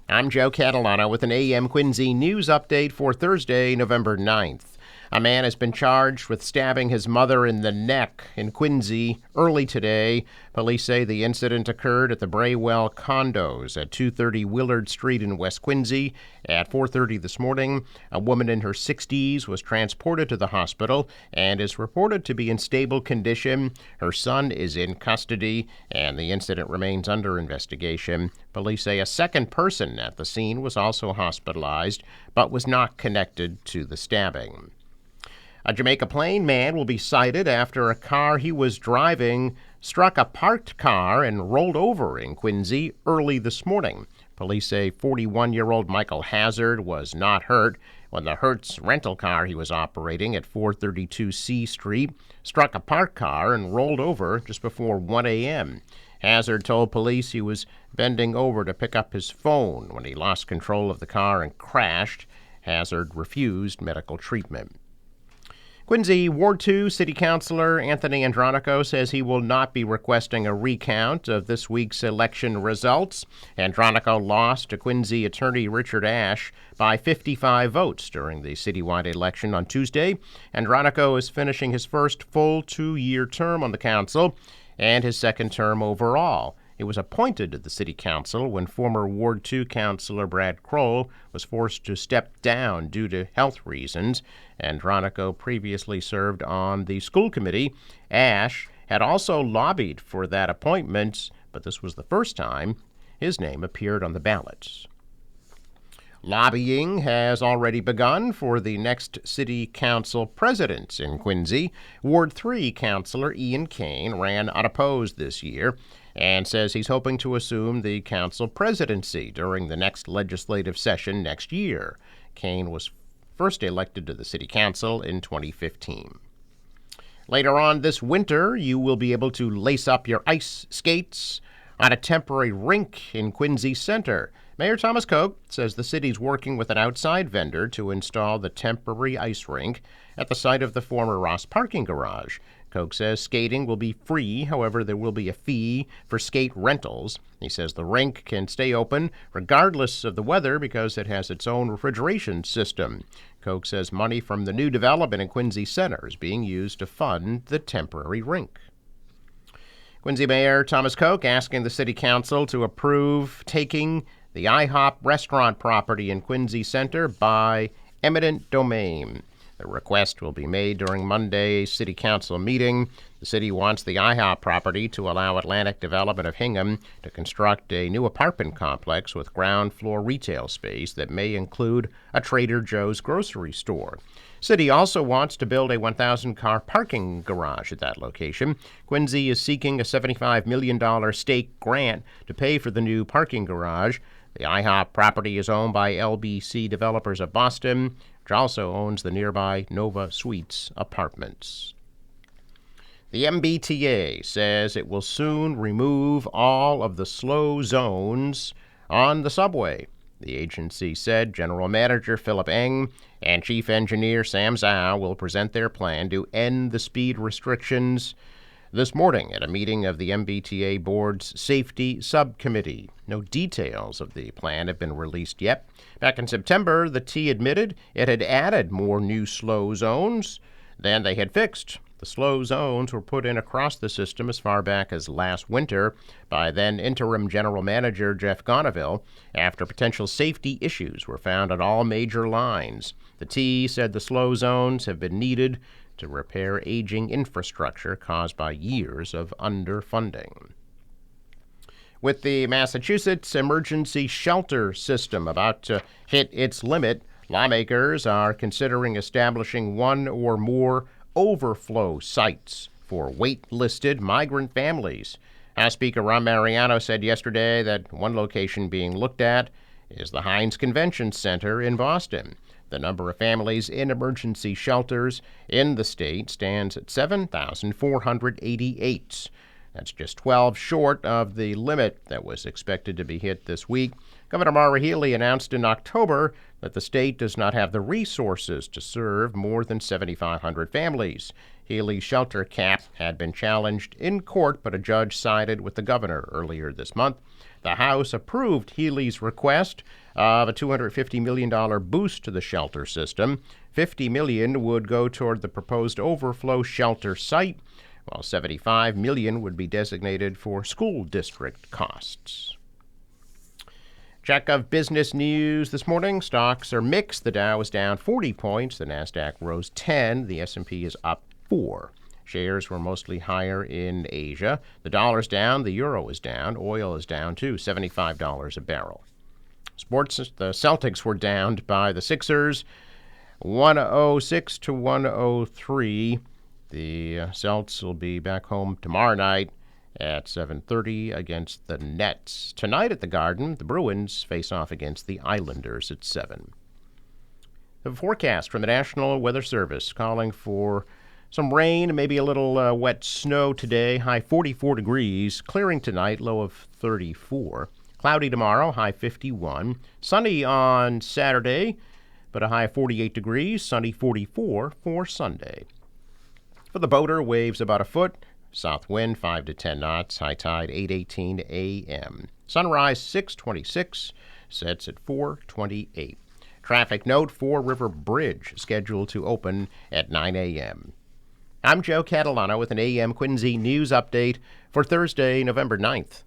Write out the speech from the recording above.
I'm Joe Catalano with an AM Quincy news update for Thursday, November 9th. A man has been charged with stabbing his mother in the neck in Quincy early today. Police say the incident occurred at the Braywell condos at 230 Willard Street in West Quincy. At 4:30 this morning, a woman in her 60s was transported to the hospital and is reported to be in stable condition. Her son is in custody, and the incident remains under investigation. Police say a second person at the scene was also hospitalized, but was not connected to the stabbing. A Jamaica Plain man will be cited after a car he was driving struck a parked car and rolled over in Quincy early this morning. Police say 41-year-old Michael Hazard was not hurt when the Hertz rental car he was operating at 432 C Street struck a parked car and rolled over just before 1 a.m. Hazard told police he was bending over to pick up his phone when he lost control of the car and crashed. Hazard refused medical treatment. Quincy Ward 2 City Councilor Anthony Andronico says he will not be requesting a recount of this week's election results. Andronico lost to Quincy attorney Richard Ashe by 55 votes during the citywide election on Tuesday. Andronico is finishing his first full 2-year term on the council and his second term overall. He was appointed to the city council when former Ward 2 councilor Brad Kroll was forced to step down due to health reasons. Andronico previously served on the school committee. Ashe had also lobbied for that appointment, but this was the first time his name appeared on the ballots. Lobbying has already begun for the next city council president in Quincy. Ward 3 councilor Ian Kane ran unopposed this year and says he's hoping to assume the council presidency during the next legislative session next year. Kane was first elected to the city council in 2015. Later on this winter, you will be able to lace up your ice skates on a temporary rink in Quincy Center. Mayor Thomas Koch says the city's working with an outside vendor to install the temporary ice rink at the site of the former Ross parking garage. Koch says skating will be free, however, there will be a fee for skate rentals. He says the rink can stay open regardless of the weather because it has its own refrigeration system. Koch says money from the new development in Quincy Center is being used to fund the temporary rink. Quincy Mayor Thomas Koch asking the City Council to approve taking the IHOP restaurant property in Quincy Center by eminent domain. The request will be made during Monday's City Council meeting. The city wants the IHOP property to allow Atlantic Development of Hingham to construct a new apartment complex with ground floor retail space that may include a Trader Joe's grocery store. City also wants to build a 1,000-car parking garage at that location. Quincy is seeking a $75 million state grant to pay for the new parking garage. The IHOP property is owned by LBC Developers of Boston, which also owns the nearby Nova Suites apartments. The MBTA says it will soon remove all of the slow zones on the subway. The agency said General Manager Philip Eng and Chief Engineer Sam Zhao will present their plan to end the speed restrictions this morning at a meeting of the MBTA Board's Safety Subcommittee. No details of the plan have been released yet. Back in September, the T admitted it had added more new slow zones than they had fixed. The slow zones were put in across the system as far back as last winter by then interim General Manager Jeff Gonneville after potential safety issues were found on all major lines. The T said the slow zones have been needed to repair aging infrastructure caused by years of underfunding. With the Massachusetts emergency shelter system about to hit its limit, lawmakers are considering establishing one or more overflow sites for wait-listed migrant families. House Speaker Ron Mariano said yesterday that one location being looked at is the Heinz Convention Center in Boston. The number of families in emergency shelters in the state stands at 7,488. That's just 12 short of the limit that was expected to be hit this week. Governor Maura Healey announced in October that the state does not have the resources to serve more than 7,500 families. Healey's shelter cap had been challenged in court, but a judge sided with the governor earlier this month. The House approved Healey's request of a $250 million boost to the shelter system. $50 million would go toward the proposed overflow shelter site, while $75 million would be designated for school district costs. Check of business news this morning. Stocks are mixed. The Dow is down 40 points. The Nasdaq rose 10. The S&P is up 4. Shares were mostly higher in Asia. The dollar's down. The euro is down. Oil is down too, $75 a barrel. Sports, the Celtics were downed by the Sixers, 106 to 103. The Celts will be back home tomorrow night at 7:30 against the Nets. Tonight at the Garden, the Bruins face off against the Islanders at 7. The forecast from the National Weather Service calling for some rain, maybe a little wet snow today, high 44 degrees. Clearing tonight, low of 34. Cloudy tomorrow, high 51. Sunny on Saturday, but a high of 48 degrees. Sunny 44 for Sunday. For the boater, waves about a foot. South wind 5 to 10 knots. High tide 8:18 a.m. Sunrise 6:26. Sets at 4:28. Traffic note: Fore River Bridge scheduled to open at 9 a.m. I'm Joe Catalano with an AM Quincy news update for Thursday, November 9th.